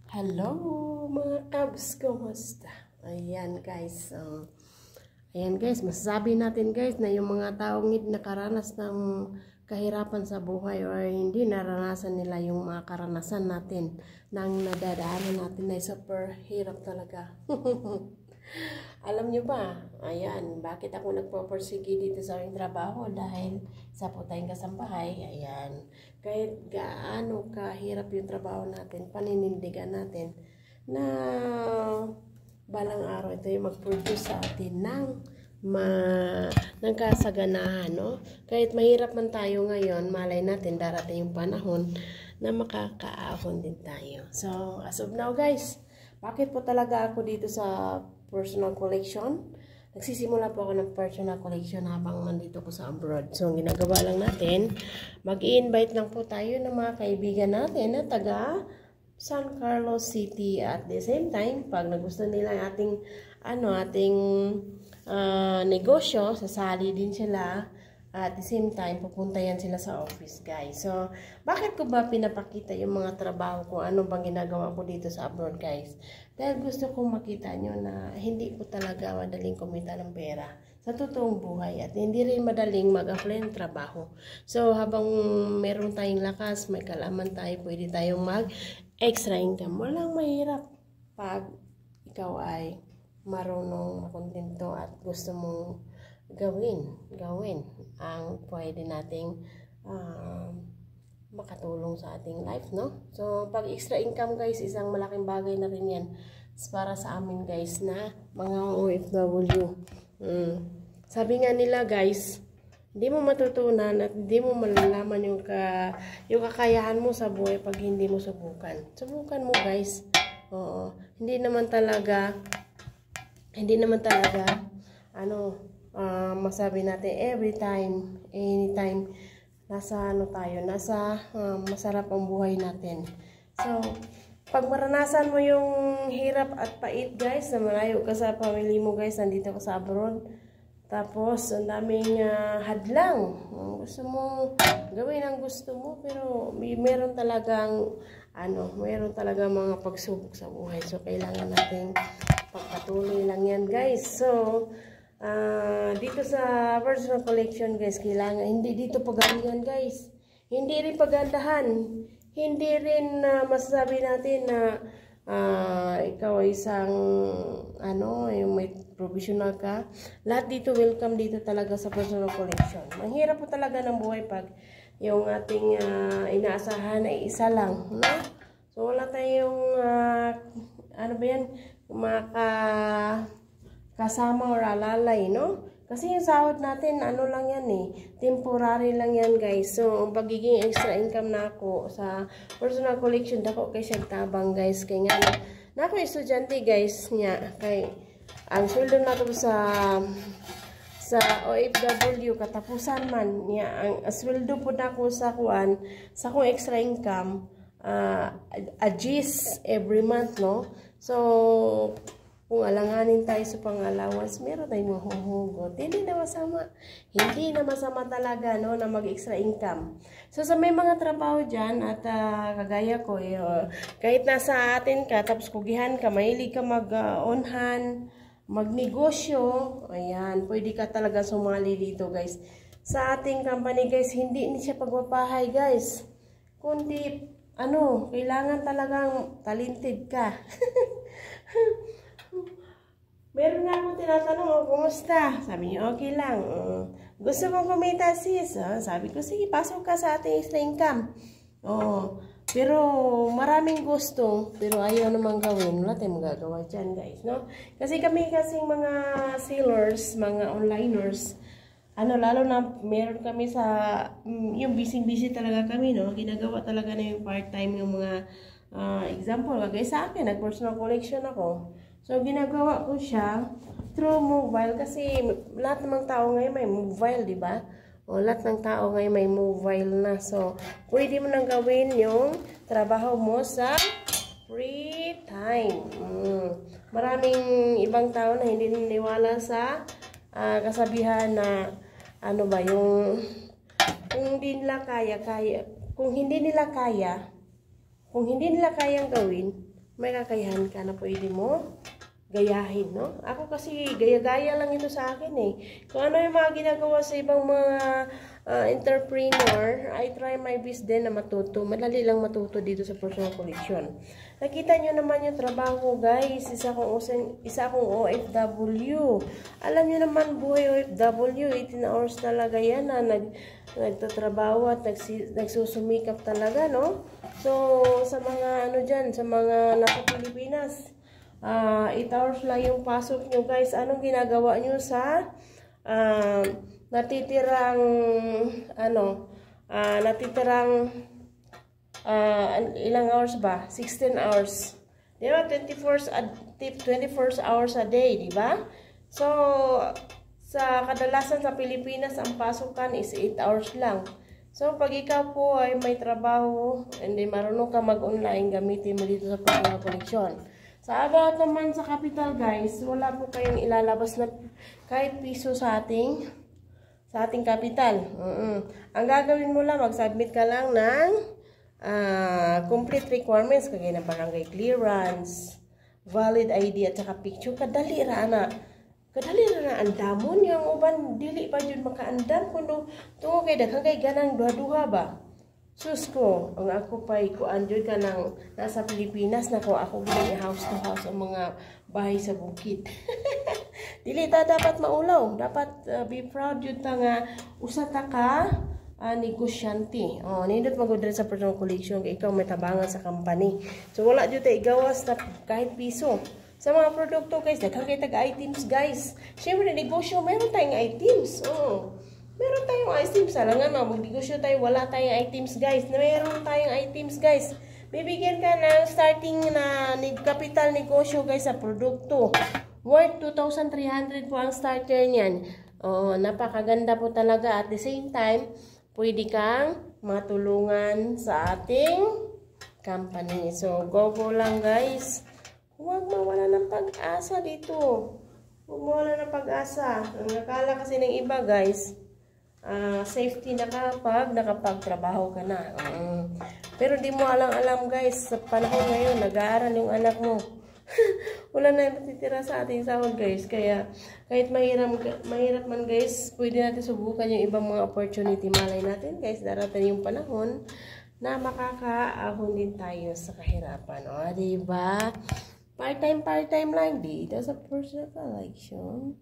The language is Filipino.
Hello mga kabs, kumusta? Ayan guys, masasabi natin guys na yung mga taong hindi nakaranas ng kahirapan sa buhay or hindi naranasan nila yung mga karanasan natin nang nadadaanan natin ay super hirap talaga. Alam nyo ba, ayan, bakit ako nagpo-persige dito sa aking trabaho? Dahil sa po tayong kasambahay, ayan, kahit gaano kahirap yung trabaho natin, paninindigan natin, na balang araw ito yung mag-produce sa atin ng kasaganahan, no? Kahit mahirap man tayo ngayon, malay natin darating yung panahon na makakaahon din tayo. So, as of now guys, bakit po talaga ako dito sa personal collection? Nagsisimula po ako ng personal collection habang nandito ko sa abroad. So, ang ginagawa lang natin, mag-i-invite lang po tayo ng mga kaibigan natin na taga San Carlos City. At the same time, pag nagustuhan nila ating negosyo, sasali din sila. At the same time, pupunta yan sila sa office, guys. So, bakit ko ba pinapakita yung mga trabaho ko? Ano bang ginagawa ko dito sa abroad, guys? Dahil gusto kong makita nyo na hindi po talaga madaling kumita ng pera sa totoong buhay. At hindi rin madaling mag-apply ng trabaho. So, habang meron tayong lakas, may kalaman tayo, pwede tayong mag-extra income. Walang mahirap pag ikaw ay marunong, makontento at gusto mong gawin ang pwede nating makatulong sa ating life, no? So, pag extra income guys, isang malaking bagay na rin yan para sa amin guys na mga OFW. Sabi nga nila guys, hindi mo matutunan at hindi mo malalaman yung kakayahan mo sa buhay pag hindi mo subukan. Subukan mo guys. Oo. Hindi naman talaga masabi natin every time, anytime, nasa masarap ang buhay natin. So, pag maranasan mo yung hirap at pait guys, na malayo ka sa family mo guys, nandito ka sa abroad, tapos ang daming hadlang, gusto mo gawin ang gusto mo, pero meron talagang mga pagsubok sa buhay. So, kailangan natin pagpatuloy lang yan guys. So, dito sa personal collection guys, kailangan hindi dito pagalingan guys, hindi rin pagandahan, hindi rin masasabi natin na ikaw ay isang yung may professional ka. Lahat dito welcome dito talaga sa personal collection. Mahirap po talaga ng buhay pag yung ating inaasahan ay isa lang, no? So wala tayong kasama or alalay, no? Kasi yung sahod natin, lang yan temporary lang yan guys. So, ang pagiging extra income na ako sa personal collection, dako kay siya tabang guys. Kaya nga, na ako estudyante guys niya. Kay, ang sweldo na to sa OFW, katapusan man niya. Ang sweldo po na ako sa kung extra income, adjust every month, no? So, kung alanganin tayo sa pang-allowance, meron tayong mahuhugot. Hindi na masama talaga, no, na mag-extra income. So, sa may mga trabaho dyan, at kagaya ko, kahit nasa atin ka, tapos kugihan ka, mahilig ka mag-onhan, magnegosyo, ayan, pwede ka talaga sumali dito, guys. Sa ating company, guys, hindi siya pagpapahay, guys. Kundi, kailangan talagang talented ka. Meron nga akong tinatanong, kumusta? Sabi niya, okay lang. Gusto kong kumita sis. Sabi ko, sige, pasok ka sa ating extra income. Pero maraming gusto, pero ayaw naman gawin. Wala tayong magagawa dyan, guys, no? Kasi kami kasing mga sellers, mga onliners, lalo na meron kami sa, yung busy talaga kami, no? Ginagawa talaga na yung part-time yung mga, example, kagaya sa akin, nag-personal collection ako. So, ginagawa ko siya through mobile kasi lahat ng tao ngayon may mobile, di ba? Lahat ng tao ngayon may mobile na. So, pwede mo nang gawin yung trabaho mo sa free time. Maraming ibang tao na hindi naniwala sa kasabihan na kung hindi nila kayang gawin, may kakayahan ka na pwede mo gayahin, no? Ako kasi gaya-gaya lang ito sa akin eh. Kung ano yung mga ginagawa sa ibang mga entrepreneur, I try my best din na matuto. Madali lang matuto dito sa personal collection. Nakita nyo naman yung trabaho, guys. Isa akong OFW. Alam nyo naman, buhay OFW, 18 hours talaga yan na nagtatrabaho at nagsusumikap talaga, no? So, sa mga ano dyan, sa mga nasa Pilipinas, 8 hours lang yung pasok nyo, guys. Anong ginagawa nyo sa natitirang ilang hours ba? 16 hours. Di ba? 24 hours a day, di ba? So, sa kadalasan sa Pilipinas, ang pasukan is 8 hours lang. So, pag ikaw po ay may trabaho, hindi marunong ka mag-online, gamitin mo dito sa personal collection. Sa about naman sa capital, guys, wala po kayong ilalabas na kahit piso sa ating capital. Ang gagawin mo lang, mag-submit ka lang ng complete requirements, kagaya ng barangay clearance, valid ID at saka picture. Kadali ra na ang damon yung uban, dili pa dyan makaandam kuno tungo kay daghang kay ganang duha-duha ba. Sus ko, ang ako pa'y kuan dyan ka ng nasa Pilipinas na ko ako gawin house to house ang mga bahay sa bukid. Dili ta dapat maulaw. Dapat be proud yun ta nga usata ka negosyante. Nindot magudran sa personal collection kay ikaw may tabangan sa company. So wala dyan ta igawas na kahit piso. Sa mga produkto guys, daghang kay tag-items guys. Siyempre negosyo, meron tayong items. Meron tayong items. Alam nga, mag-negosyo tayo, wala tayong items, guys. Meron tayong items, guys. Bibigyan ka ng starting na capital negosyo, guys, sa produkto. Worth 2,300 po ang starter niyan. Napakaganda po talaga. At the same time, pwede kang matulungan sa ating company. So, go lang, guys. Huwag mawala ng pag-asa dito. Huwag mawala ng pag-asa. Ang nakala kasi ng iba, guys, safety na kapag nakapagtrabaho ka na. Pero di mo alam guys, sa panahon ngayon, nag-aaral yung anak mo. Wala na yung matitira sa ating sahod guys. Kaya kahit mahirap man guys, pwede natin subukan yung ibang mga opportunity. Malay natin guys, darating yung panahon na makakaahon din tayo sa kahirapan. Diba? Part-time lang dito sa personal collection.